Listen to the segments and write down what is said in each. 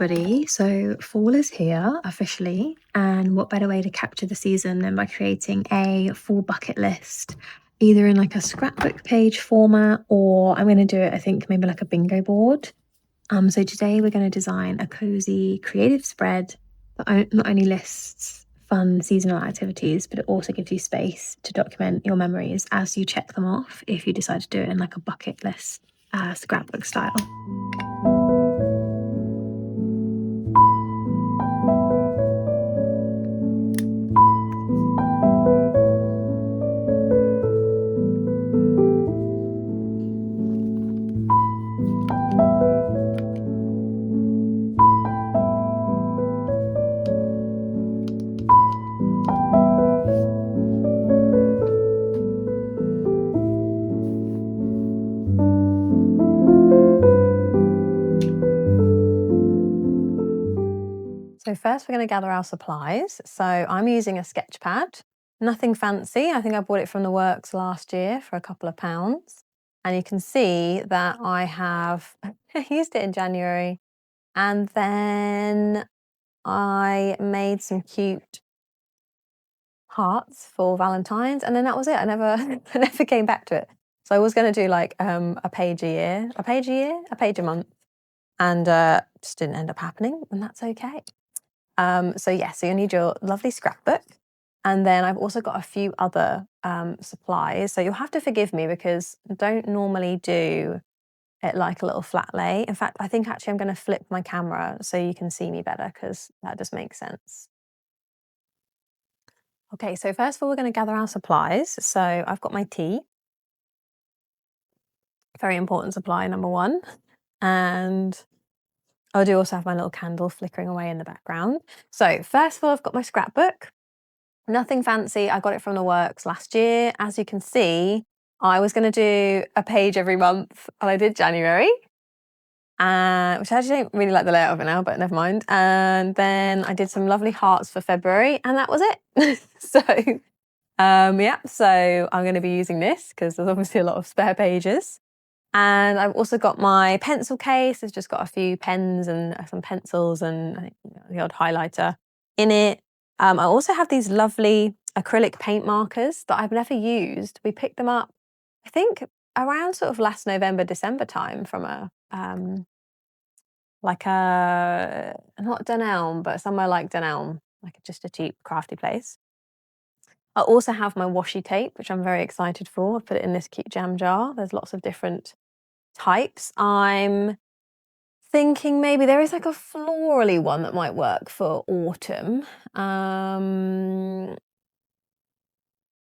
everybody. So fall is here officially, and what better way to capture the season than by creating a full bucket list, either in like a scrapbook page format, or I'm going to do it, I think maybe like a bingo board. So today we're going to design a cozy creative spread that not only lists fun seasonal activities, but it also gives you space to document your memories as you check them off if you decide to do it in like a bucket list scrapbook style. So first we're going to gather our supplies. So I'm using a sketch pad, nothing fancy. I think I bought it from the works last year for a couple of pounds. And you can see that I have used it in January, and then I made some cute hearts for Valentine's, and then that was it. I never came back to it. So I was going to do like a page a month, and just didn't end up happening, and that's okay. So you'll need your lovely scrapbook. And then I've also got a few other supplies. So you'll have to forgive me because I don't normally do it like a little flat lay. In fact, I think actually I'm going to flip my camera so you can see me better, because that just makes sense. Okay, so first of all, we're going to gather our supplies. So I've got my tea. Very important supply, number one. And I do also have my little candle flickering away in the background. So first of all, I've got my scrapbook. Nothing fancy. I got it from the works last year. As you can see, I was going to do a page every month, and I did January, which I actually don't really like the layout of it now, but never mind. And then I did some lovely hearts for February, and that was it. So I'm going to be using this because there's obviously a lot of spare pages. And I've also got my pencil case. It's just got a few pens and some pencils and I think the odd highlighter in it. I also have these lovely acrylic paint markers that I've never used. We picked them up, I think, around sort of last November, December time from not Dunelm, but somewhere like Dunelm, like just a cheap crafty place. I also have my washi tape, which I'm very excited for. I've put it in this cute jam jar. There's lots of different types. I'm thinking maybe there is like a florally one that might work for autumn.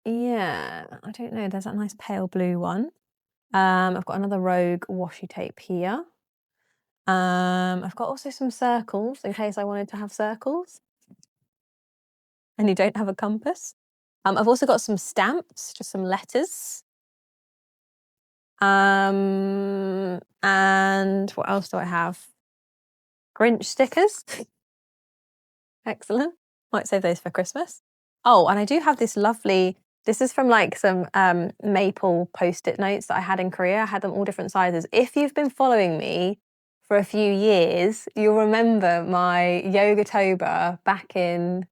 Yeah, I don't know. There's that nice pale blue one. I've got another Rogue washi tape here. I've got also some circles in case I wanted to have circles and you don't have a compass. I've also got some stamps, just some letters. And what else do I have? Grinch stickers. Excellent. Might save those for Christmas. Oh, and I do have this lovely, this is from like some maple post-it notes that I had in Korea. I had them all different sizes. If you've been following me for a few years, you'll remember my Yogatober back in,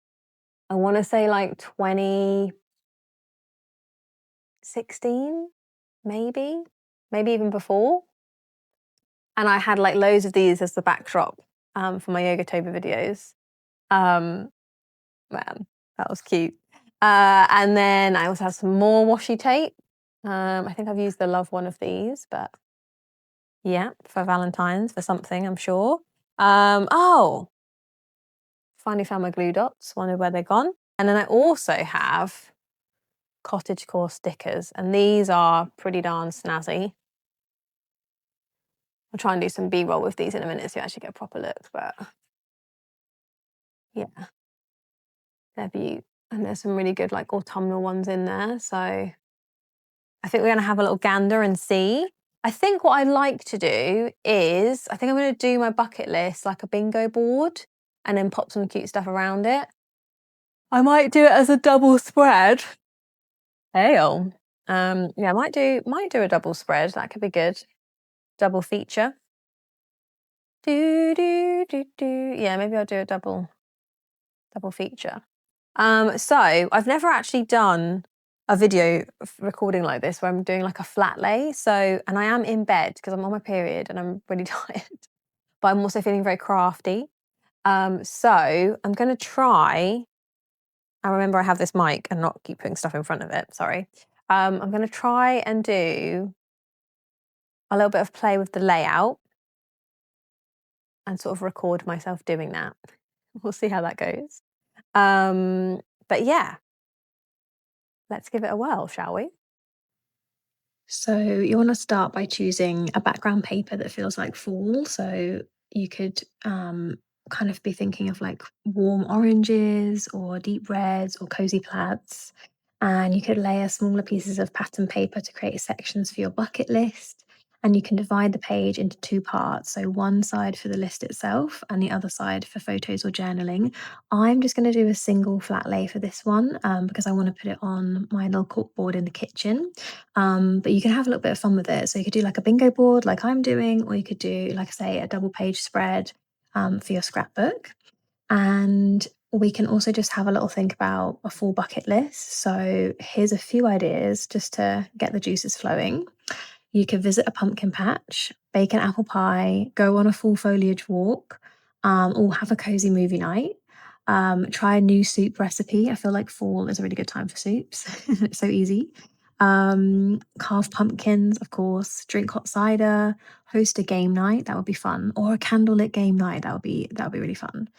I want to say like 2016, maybe even before. And I had like loads of these as the backdrop for my Yogatober videos. Man, that was cute. And then I also have some more washi tape. I think I've used the Love one of these, but yeah, for Valentine's, for something, I'm sure. Oh, finally found my glue dots, wondered where they're gone. And then I also have cottagecore stickers, and these are pretty darn snazzy. I'll try and do some B-roll with these in a minute so you actually get a proper look, but yeah, they're beautiful. And there's some really good like autumnal ones in there. So I think we're going to have a little gander and see. I think what I'd like to do is, I think I'm going to do my bucket list like a bingo board and then pop some cute stuff around it. I might do it as a double spread. Yeah, I might do a double spread. That could be good. Double feature. Yeah, maybe I'll do a double feature. So I've never actually done a video recording like this where I'm doing like a flat lay. So, and I am in bed because I'm on my period and I'm really tired, but I'm also feeling very crafty. So I'm going to try, I remember I have this mic and not keep putting stuff in front of it. Sorry. I'm going to try and do a little bit of play with the layout and sort of record myself doing that. We'll see how that goes. But yeah, let's give it a whirl, shall we? So you want to start by choosing a background paper that feels like fall. So you could kind of be thinking of like warm oranges or deep reds or cozy plaids. And you could layer smaller pieces of pattern paper to create sections for your bucket list. And you can divide the page into two parts. So one side for the list itself and the other side for photos or journaling. I'm just going to do a single flat lay for this one because I want to put it on my little corkboard in the kitchen. But you can have a little bit of fun with it. So you could do like a bingo board like I'm doing, or you could do, like I say, a double page spread for your scrapbook. And we can also just have a little think about a full bucket list. So here's a few ideas just to get the juices flowing. You could visit a pumpkin patch, bake an apple pie, go on a full foliage walk, or have a cozy movie night. Try a new soup recipe. I feel like fall is a really good time for soups. It's so easy. Carve pumpkins, of course, drink hot cider, host a game night, that would be fun, or a candlelit game night, that would be really fun.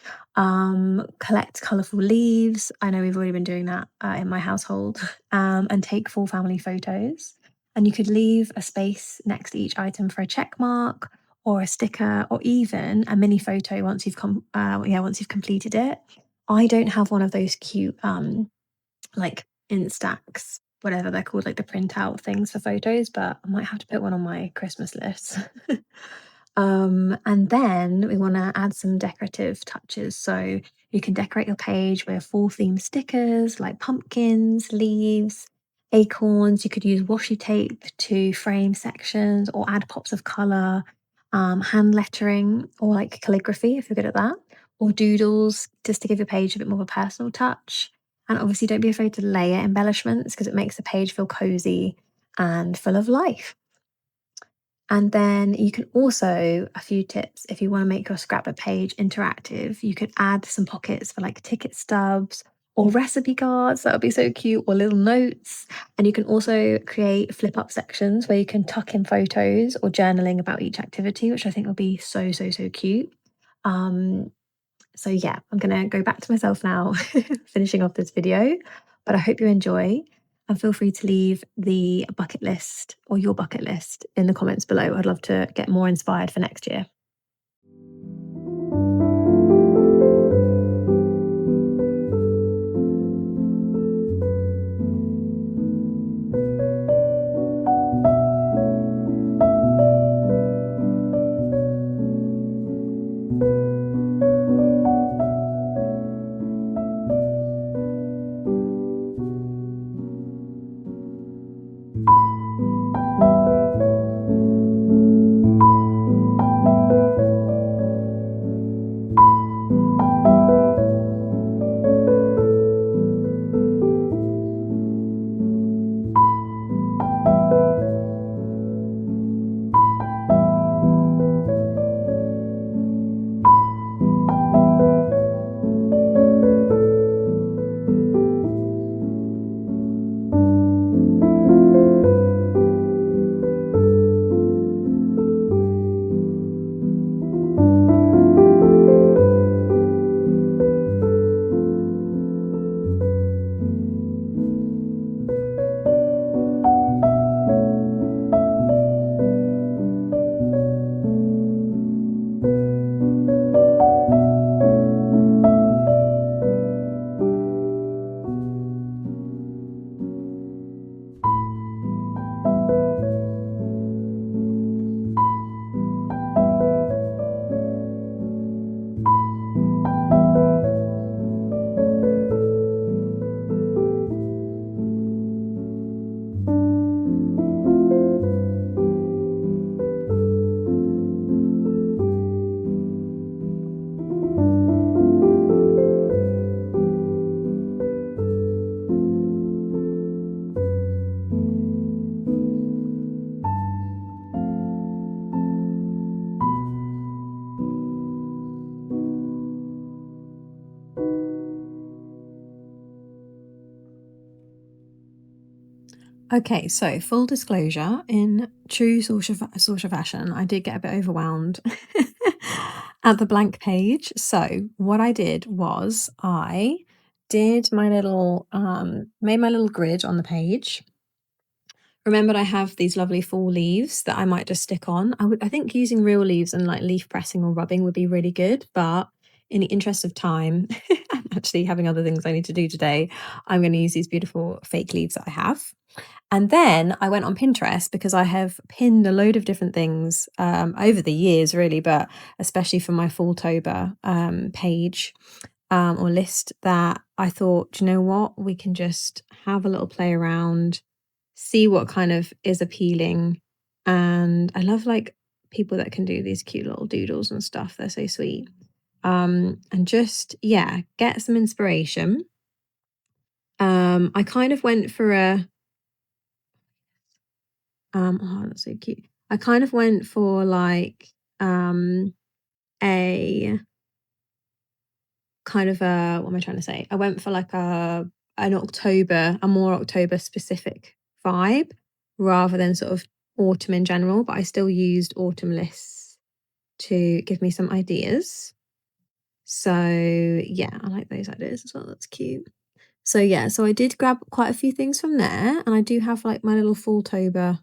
Collect colourful leaves. I know we've already been doing that in my household. And take full family photos. And you could leave a space next to each item for a check mark or a sticker or even a mini photo once you've once you've completed it. I don't have one of those cute like Instax, whatever they're called, like the printout things for photos, but I might have to put one on my Christmas list. And then we want to add some decorative touches. So you can decorate your page with fall themed stickers like pumpkins, leaves, acorns. You could use washi tape to frame sections or add pops of colour, hand lettering or like calligraphy if you're good at that, or doodles just to give your page a bit more of a personal touch. And obviously, don't be afraid to layer embellishments because it makes the page feel cozy and full of life. And then you can also, a few tips, if you want to make your scrapbook page interactive, you could add some pockets for like ticket stubs or recipe cards. That would be so cute, or little notes. And you can also create flip up sections where you can tuck in photos or journaling about each activity, which I think will be so, so, so cute. So yeah, I'm going to go back to myself now, finishing off this video, but I hope you enjoy. And feel free to leave the bucket list or your bucket list in the comments below. I'd love to get more inspired for next year. Okay, so full disclosure, in true sort of fashion, I did get a bit overwhelmed at the blank page. So what I did was I did my little made my little grid on the page. Remembered I have these lovely fall leaves that I might just stick on. I think using real leaves and like leaf pressing or rubbing would be really good, but in the interest of time, I'm actually having other things I need to do today. I'm going to use these beautiful fake leaves that I have. And then I went on Pinterest because I have pinned a load of different things over the years, really, but especially for my Falltober page or list, that I thought, "Do you know what? We can just have a little play around, see what kind of is appealing." And I love like people that can do these cute little doodles and stuff. They're so sweet. And just, yeah, get some inspiration. I kind of went for a oh, that's so cute. I kind of went for like a kind of a, what am I trying to say? I went for like a more October specific vibe rather than sort of autumn in general, but I still used autumn lists to give me some ideas. So yeah, I like those ideas as well. That's cute. So yeah, so I did grab quite a few things from there, and I do have like my little Falltober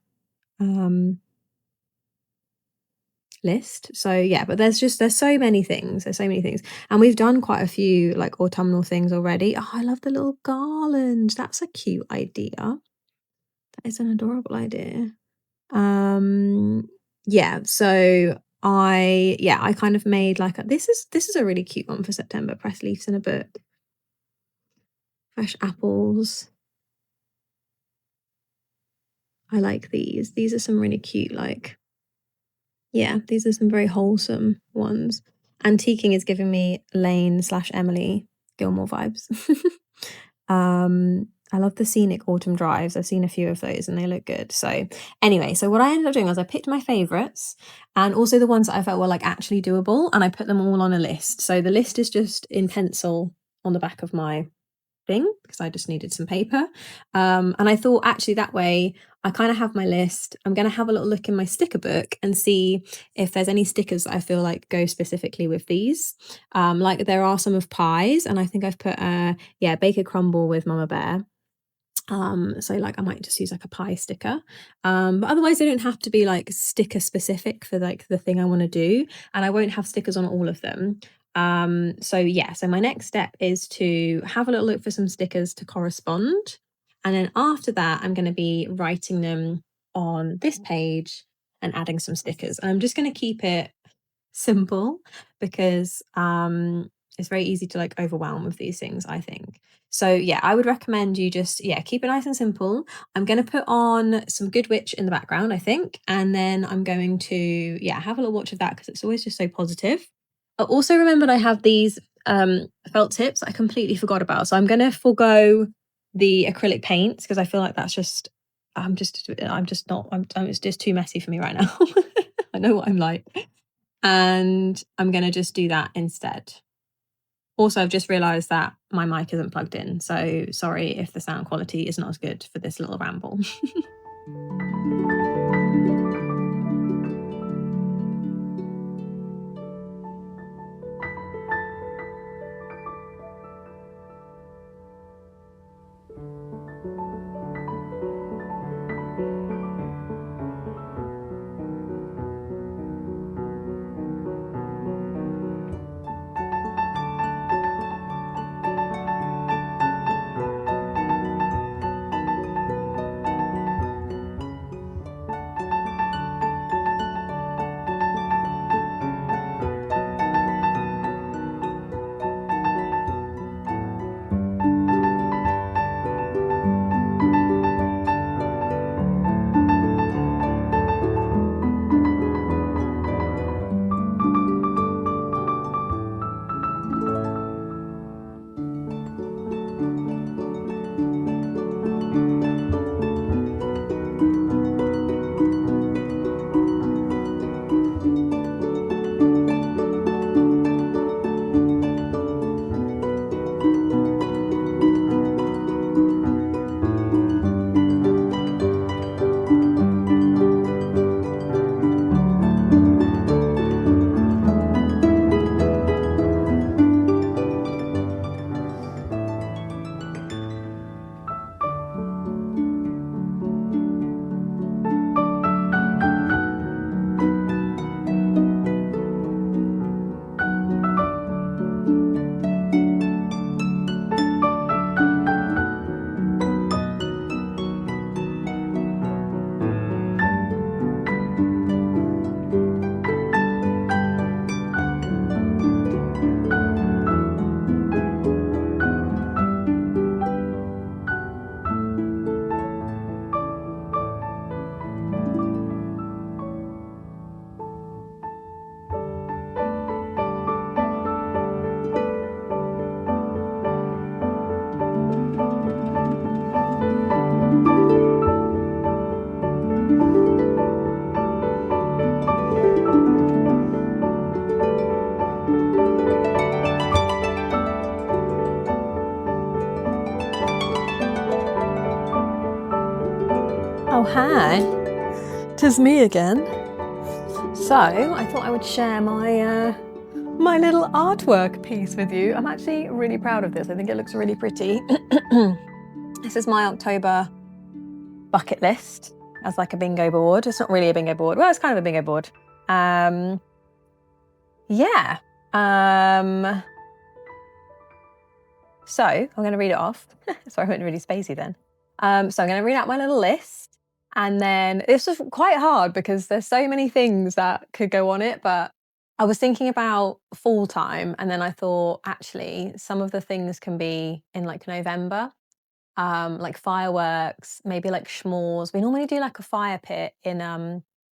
um list. So yeah, but there's so many things. There's so many things. And we've done quite a few like autumnal things already. Oh, I love the little garland. That's a cute idea. That is an adorable idea. Yeah, so I kind of made like this is a really cute one for September. Pressed leaves in a book. Fresh apples. I like these. These are some really cute, like, yeah, these are some very wholesome ones. Antiquing is giving me Lane slash Emily Gilmore vibes. I love the scenic autumn drives. I've seen a few of those and they look good. So anyway, so what I ended up doing was I picked my favorites and also the ones that I felt were like actually doable, and I put them all on a list. So the list is just in pencil on the back of my thing because I just needed some paper. And I thought actually that way I kind of have my list. I'm going to have a little look in my sticker book and see if there's any stickers that I feel like go specifically with these. Like there are some of pies, and I think I've put Baker Crumble with Mama Bear. So like I might just use like a pie sticker. But otherwise they don't have to be like sticker specific for like the thing I want to do, and I won't have stickers on all of them. So yeah, so my next step is to have a little look for some stickers to correspond, and then after that I'm going to be writing them on this page and adding some stickers. And I'm just going to keep it simple because it's very easy to like overwhelm with these things, I think. So yeah, I would recommend you just keep it nice and simple. I'm going to put on some Good Witch in the background, I think, and then I'm going to have a little watch of that because it's always just so positive. I also remembered I have these felt tips I completely forgot about, so I'm going to forego the acrylic paints because I feel like that's just it's just too messy for me right now. I know what I'm like. And I'm going to just do that instead. Also, I've just realised that my mic isn't plugged in, so sorry if the sound quality is not as good for this little ramble. hi, 'tis me again. So I thought I would share my my little artwork piece with you. I'm actually really proud of this. I think it looks really pretty. This is my October bucket list as like a bingo board. It's not really a bingo board. Well, it's kind of a bingo board. Yeah. So I'm going to read it off. Sorry, I went really spacey then. So I'm going to read out my little list. And then this was quite hard because there's so many things that could go on it. But I was thinking about fall time. And then I thought, actually, some of the things can be in like November, like fireworks, maybe like s'mores. We normally do like a fire pit in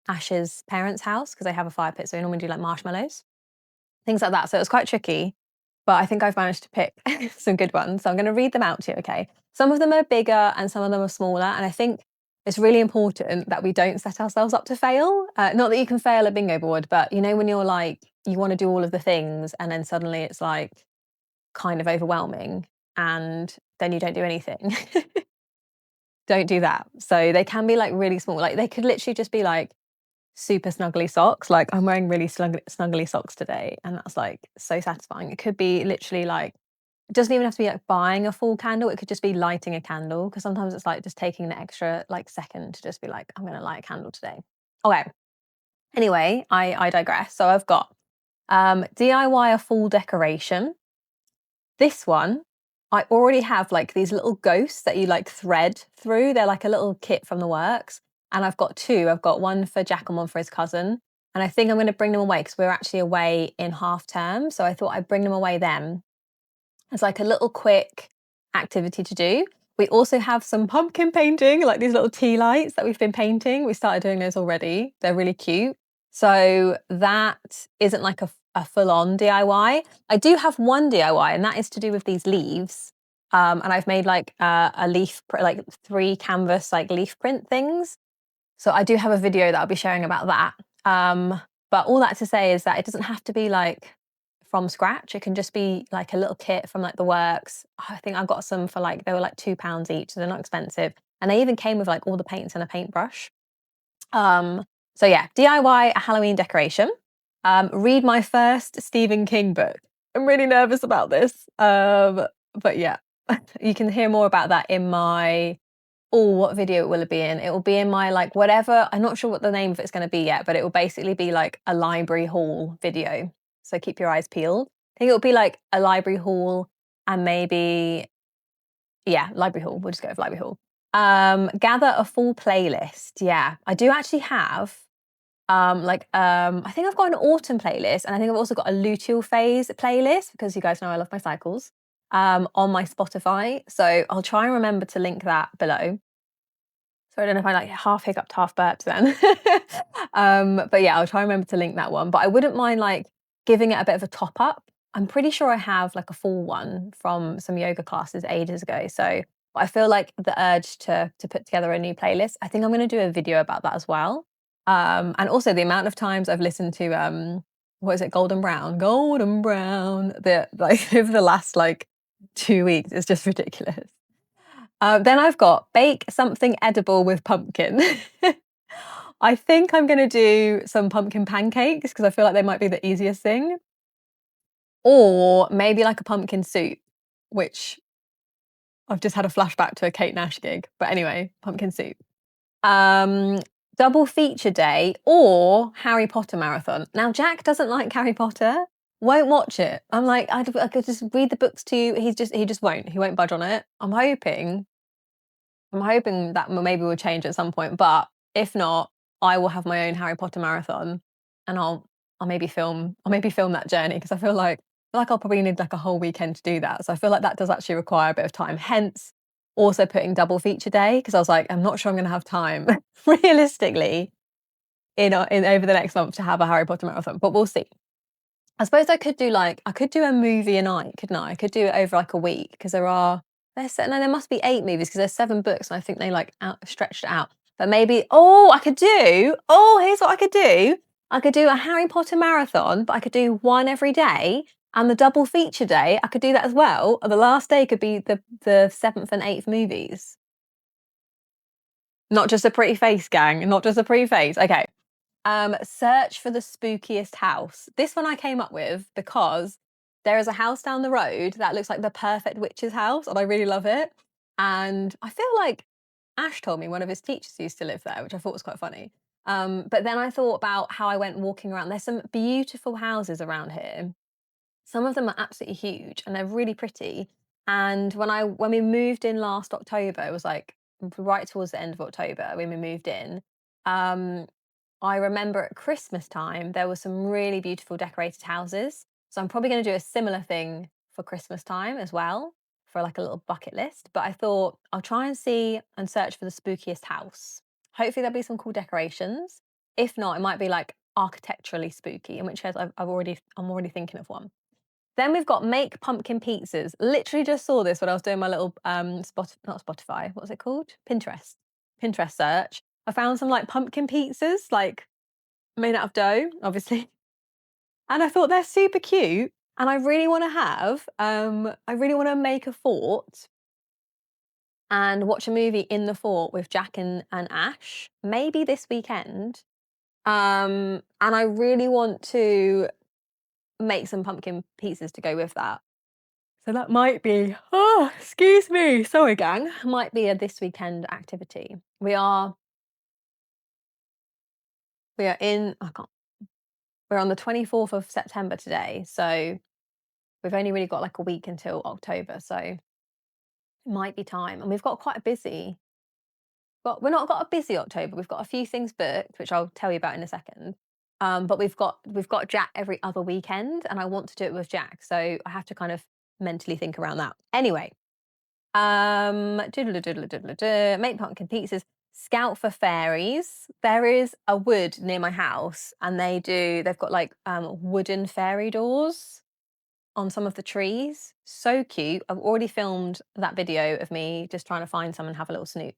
Ash's parents' house because they have a fire pit. So we normally do like marshmallows, things like that. So it was quite tricky. But I think I've managed to pick some good ones. So I'm going to read them out to you, okay? Some of them are bigger and some of them are smaller. And I think it's really important that we don't set ourselves up to fail. Not that you can fail a bingo board, but you know, when you're like, you want to do all of the things and then suddenly it's like kind of overwhelming and then you don't do anything. Don't do that. So they can be like really small. Like they could literally just be like super snuggly socks. Like I'm wearing really snuggly socks today, and that's like so satisfying. It could be literally like, it doesn't even have to be like buying a full candle. It could just be lighting a candle, because sometimes it's like just taking the extra like second to just be like, I'm gonna light a candle today. Okay. Anyway, I digress. So I've got DIY a full decoration. This one, I already have like these little ghosts that you like thread through. They're like a little kit from the works. And I've got two. I've got one for Jack and one for his cousin. And I think I'm going to bring them away because we're actually away in half term. So I thought I'd bring them away then. It's like a little quick activity to do. We also have some pumpkin painting, like these little tea lights that we've been painting. We started doing those already. They're really cute. So that isn't like a full-on DIY. I do have one DIY, and that is to do with these leaves. And I've made like a leaf, like 3 canvas like leaf print things. So I do have a video that I'll be sharing about that. But all that to say is that it doesn't have to be like from scratch. It can just be like a little kit from like the works. I think I got some for like, they were like £2 each, so they're not expensive. And they even came with like all the paints and a paintbrush. So yeah, DIY a Halloween decoration. Read my first Stephen King book. I'm really nervous about this. But yeah, you can hear more about that in my, oh, what video will it be in? It will be in my like whatever, I'm not sure what the name of it's going to be yet, but it will basically be like a library haul video. So keep your eyes peeled. I think it will be like a library haul and maybe, yeah, library haul. We'll just go with library haul. Gather a full playlist. Yeah, I do actually have I think I've got an autumn playlist, and I think I've also got a luteal phase playlist, because you guys know I love my cycles, on my Spotify. So I'll try and remember to link that below. So I don't know if I like half hiccuped, half burped then. But yeah, I'll try and remember to link that one. But I wouldn't mind like giving it a bit of a top up. I'm pretty sure I have like a full one from some yoga classes ages ago. So I feel like the urge to put together a new playlist. I think I'm going to do a video about that as well. And also the amount of times I've listened to what is it, Golden Brown? Golden Brown. The like over the last like 2 weeks, it's just ridiculous. Then I've got bake something edible with pumpkin. I think I'm going to do some pumpkin pancakes because I feel like they might be the easiest thing. Or maybe like a pumpkin soup, which I've just had a flashback to a Kate Nash gig. But anyway, pumpkin soup. Double feature day or Harry Potter marathon. Now, Jack doesn't like Harry Potter, won't watch it. I'm like, I could just read the books to you. He just won't. He won't budge on it. I'm hoping that maybe will change at some point, but if not, I will have my own Harry Potter marathon, and I'll maybe film that journey, because I feel like I'll probably need like a whole weekend to do that. So I feel like that does actually require a bit of time. Hence, also putting double feature day, because I was like, I'm not sure I'm going to have time realistically in over the next month to have a Harry Potter marathon, but we'll see. I suppose I could do a movie a night, couldn't I? I could do it over like a week, because there must be 8 movies because there's 7 books, and I think they like stretched it out. But maybe, here's what I could do. I could do a Harry Potter marathon, but I could do one every day, and the double feature day, I could do that as well. And the last day could be the 7th and 8th movies. Not just a pretty face, gang. Not just a pretty face. Okay. Search for the spookiest house. This one I came up with because there is a house down the road that looks like the perfect witch's house, and I really love it. And I feel like Ash told me one of his teachers used to live there, which I thought was quite funny. But then I thought about how I went walking around. There's some beautiful houses around here. Some of them are absolutely huge and they're really pretty. And when we moved in last October, it was like right towards the end of October when we moved in. Um, I remember at Christmas time, there were some really beautiful decorated houses. So I'm probably going to do a similar thing for Christmas time as well, for like a little bucket list. But I thought I'll try and see and search for the spookiest house. Hopefully there'll be some cool decorations. If not, it might be like architecturally spooky, in which case I'm already thinking of one. Then we've got make pumpkin pizzas. Literally just saw this when I was doing my little not Spotify, what's it called? Pinterest search. I found some like pumpkin pizzas, like made out of dough, obviously. And I thought they're super cute. And I really want to I really want to make a fort and watch a movie in the fort with Jack and Ash, maybe this weekend. And I really want to make some pumpkin pizzas to go with that. So that might be, oh, excuse me, sorry, gang, might be a this weekend activity. We are in, I can't, we're on the 24th of September today. So we've only really got like a week until October. So it might be time. And we've got quite a busy, but we're not got a busy October. We've got a few things booked, which I'll tell you about in a second. But we've got Jack every other weekend and I want to do it with Jack. So I have to kind of mentally think around that. Anyway, make pumpkin pizzas. Scout for fairies. There is a wood near my house, and they've got like wooden fairy doors on some of the trees. So cute. I've already filmed that video of me just trying to find some and have a little snoop.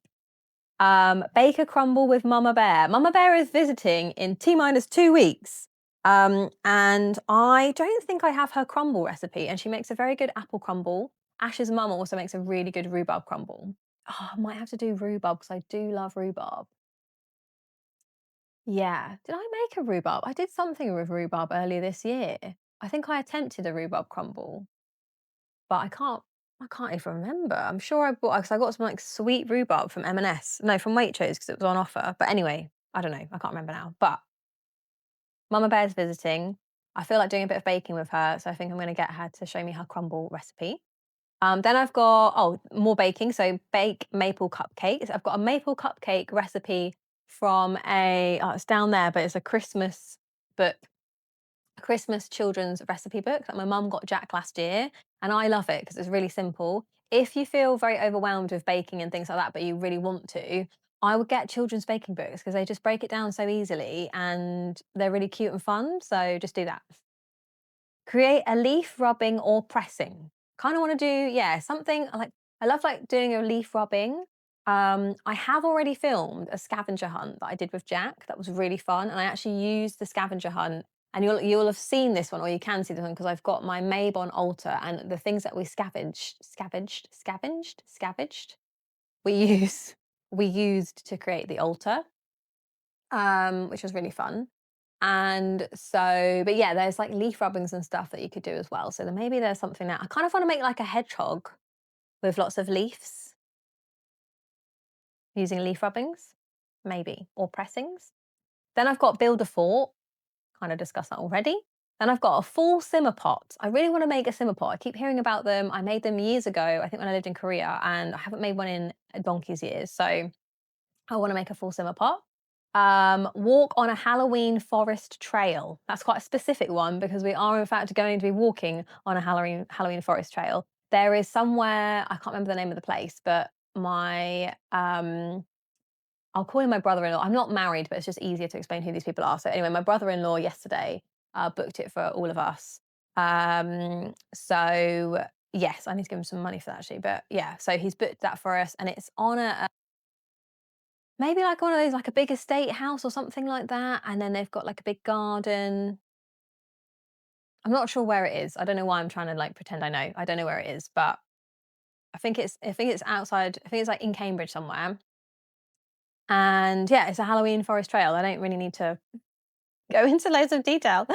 Bake a crumble with Mama Bear. Mama Bear is visiting in T minus 2 weeks. And I don't think I have her crumble recipe, and she makes a very good apple crumble. Ash's mum also makes a really good rhubarb crumble. Oh, I might have to do rhubarb because I do love rhubarb. Yeah. Did I make a rhubarb? I did something with rhubarb earlier this year. I think I attempted a rhubarb crumble, but I can't even remember. I'm sure I bought because I got some like sweet rhubarb from M&S. No, from Waitrose because it was on offer. But anyway, I don't know. I can't remember now. But Mama Bear's visiting. I feel like doing a bit of baking with her, so I think I'm going to get her to show me her crumble recipe. Then I've got more baking. So bake maple cupcakes. I've got a maple cupcake recipe from it's down there, but it's a Christmas book, a Christmas children's recipe book that my mum got Jack last year, and I love it because it's really simple. If you feel very overwhelmed with baking and things like that, but you really want to, I would get children's baking books because they just break it down so easily and they're really cute and fun. So just do that. Create a leaf rubbing or pressing. Kind of want to do, yeah, something I love like doing a leaf rubbing. I have already filmed a scavenger hunt that I did with Jack. That was really fun. And I actually used the scavenger hunt. And you'll have seen this one, or you can see this one because I've got my Mabon altar and the things that we scavenged. We use we used to create the altar, which was really fun. And so, but yeah, there's like leaf rubbings and stuff that you could do as well. So then maybe there's something that I kind of want to make like a hedgehog with lots of leaves using leaf rubbings, maybe, or pressings. Then I've got build a fort, kind of discussed that already. Then I've got a full simmer pot. I really want to make a simmer pot. I keep hearing about them. I made them years ago, I think when I lived in Korea, and I haven't made one in a donkey's years. So I want to make a full simmer pot. Walk on a Halloween forest trail. That's quite a specific one because we are in fact going to be walking on a Halloween forest trail. There is somewhere, I can't remember the name of the place, but my I'll call him my brother-in-law. I'm not married, but it's just easier to explain who these people are. So anyway, my brother-in-law yesterday booked it for all of us. So yes, I need to give him some money for that actually. But yeah, so he's booked that for us, and it's on a maybe like one of those, like a big estate house or something like that, and then they've got like a big garden. I'm not sure where it is. I don't know why I'm trying to like pretend I know. I don't know where it is, but I think it's outside. I think it's like in Cambridge somewhere. And yeah, it's a Halloween forest trail. I don't really need to go into loads of detail.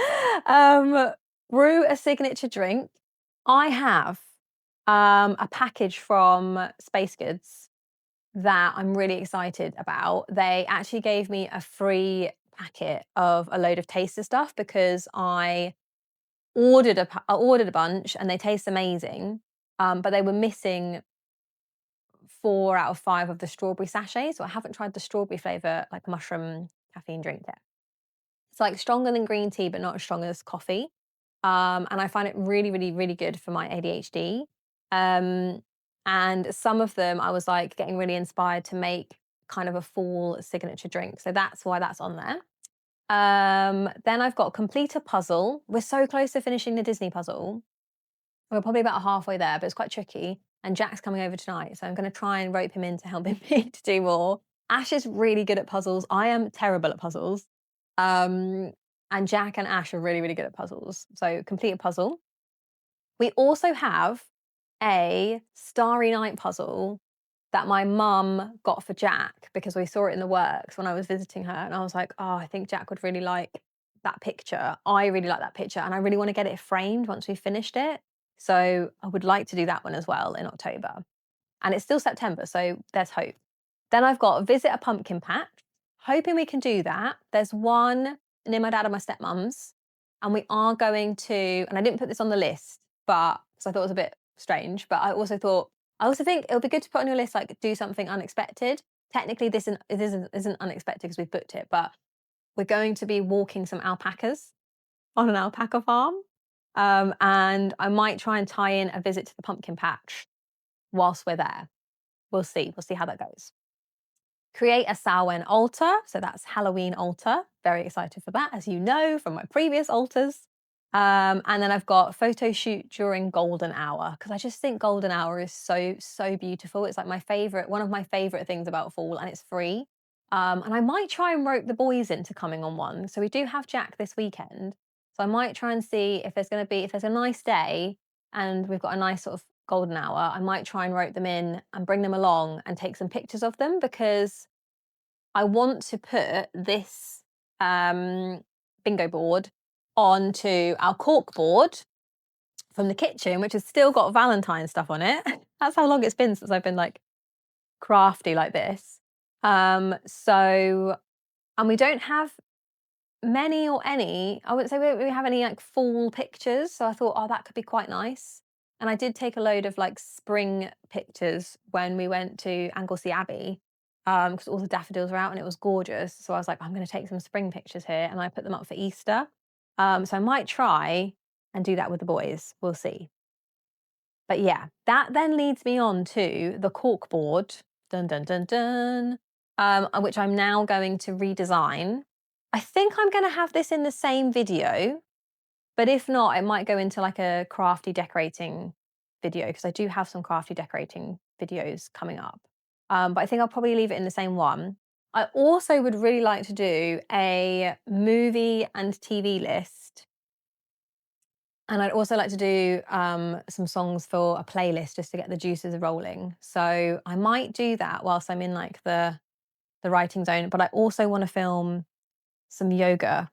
Brew a signature drink. I have a package from Space Goods that I'm really excited about. They actually gave me a free packet of a load of taster stuff because I ordered a bunch and they taste amazing, but they were missing 4 out of 5 of the strawberry sachets, so I haven't tried the strawberry flavour, like, mushroom caffeine drink yet. It's, like, stronger than green tea, but not as strong as coffee, and I find it really, really, really good for my ADHD, um, and some of them I was, like, getting really inspired to make kind of a fall signature drink, so that's why that's on there. Then I've got complete a puzzle. We're so close to finishing the Disney puzzle. We're probably about halfway there, but it's quite tricky. And Jack's coming over tonight, so I'm going to try and rope him in to helping me to do more. Ash is really good at puzzles. I am terrible at puzzles. Um, and Jack and Ash are really, really good at puzzles. So complete a puzzle. We also have a Starry Night puzzle that my mum got for Jack because we saw it in the works when I was visiting her. And I was like, oh, I think Jack would really like that picture. I really like that picture. And I really want to get it framed once we've finished it. So I would like to do that one as well in October. And it's still September, so there's hope. Then I've got visit a pumpkin patch, hoping we can do that. There's one near my dad and my stepmom's, and we are going to, and I didn't put this on the list, but because I thought it was a bit strange, but I also think it'll be good to put on your list, like do something unexpected. Technically, isn't unexpected because we've booked it, but we're going to be walking some alpacas on an alpaca farm. And I might try and tie in a visit to the pumpkin patch whilst we're there. We'll see. We'll see how that goes. Create a Samhain altar. So that's Halloween altar. Very excited for that, as you know from my previous altars. And then I've got photo shoot during golden hour because I just think golden hour is so, so beautiful. It's like one of my favorite things about fall, and it's free. And I might try and rope the boys into coming on one. So we do have Jack this weekend. So I might try and see if if there's a nice day and we've got a nice sort of golden hour, I might try and rope them in and bring them along and take some pictures of them because I want to put this bingo board onto our cork board from the kitchen, which has still got Valentine stuff on it. That's how long it's been since I've been like crafty like this. So, and we don't have many or any, I wouldn't say we don't really have any like fall pictures. So I thought, oh, that could be quite nice. And I did take a load of like spring pictures when we went to Anglesey Abbey because all the daffodils were out and it was gorgeous. So I was like, I'm going to take some spring pictures here and I put them up for Easter. So I might try and do that with the boys. We'll see. But yeah, that then leads me on to the cork board, dun dun dun dun, which I'm now going to redesign. I think I'm going to have this in the same video, but if not, it might go into like a crafty decorating video because I do have some crafty decorating videos coming up. But I think I'll probably leave it in the same one. I also would really like to do a movie and TV list. And I'd also like to do some songs for a playlist just to get the juices rolling. So I might do that whilst I'm in like the writing zone. But I also want to film some yoga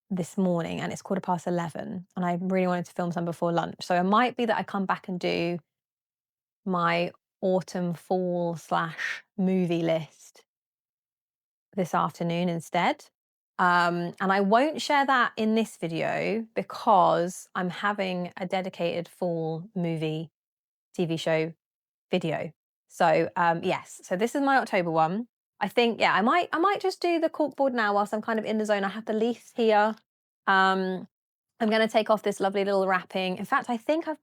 this morning, and it's 11:15, and I really wanted to film some before lunch. So it might be that I come back and do my autumn fall slash movie list this afternoon instead. And I won't share that in this video because I'm having a dedicated fall movie TV show video. So yes, so this is my October one. I think yeah, I might just do the corkboard now whilst I'm kind of in the zone. I have the leaves here. I'm going to take off this lovely little wrapping. In fact, I think I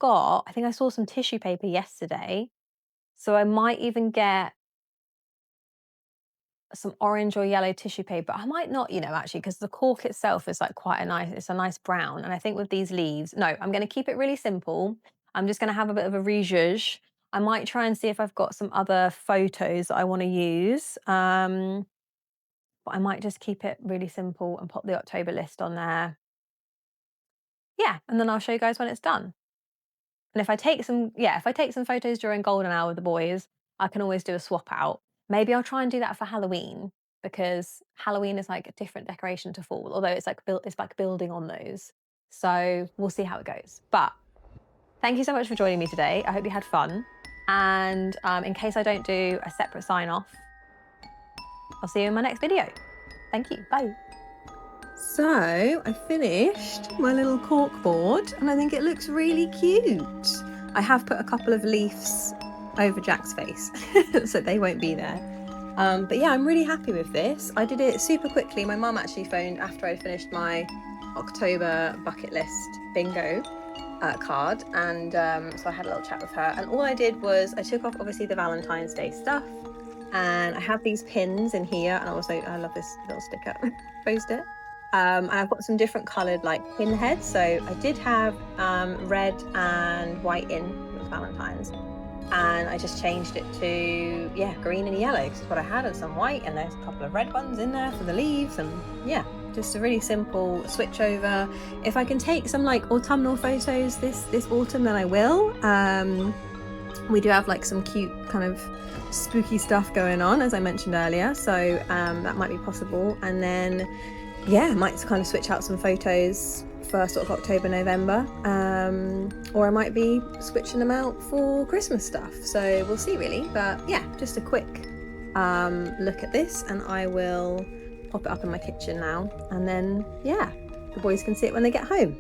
saw some tissue paper yesterday. So I might even get some orange or yellow tissue paper. I might not, actually, because the cork itself is like it's a nice brown. And I think with these leaves, no, I'm going to keep it really simple. I'm just going to have a bit of a rezhuzh. I might try and see if I've got some other photos that I want to use. But I might just keep it really simple and pop the October list on there. Yeah, and then I'll show you guys when it's done. And if I take some photos during golden hour with the boys, I can always do a swap out. Maybe I'll try and do that for Halloween, because Halloween is like a different decoration to fall, although it's like building on those. So we'll see how it goes. But thank you so much for joining me today. I hope you had fun. And in case I don't do a separate sign off, I'll see you in my next video. Thank you. Bye. So I finished my little cork board and I think it looks really cute. I have put a couple of leaves over Jack's face so they won't be there. But yeah, I'm really happy with this. I did it super quickly. My mum actually phoned after I finished my October bucket list bingo card, and so I had a little chat with her, and all I did was I took off obviously the Valentine's Day stuff, and I have these pins in here, and also I love this little sticker post-it, and I've got some different coloured like pin heads. So I did have red and white in with Valentine's, and I just changed it to green and yellow because it's what I had, and some white, and there's a couple of red ones in there for the leaves, and yeah, just a really simple switch over. If I can take some like autumnal photos this autumn, then I will. We do have like some cute kind of spooky stuff going on, as I mentioned earlier, so that might be possible. And then I might kind of switch out some photos for sort of October, November, or I might be switching them out for Christmas stuff, so we'll see really. But yeah, just a quick look at this, and I will pop it up in my kitchen now, and then the boys can see it when they get home.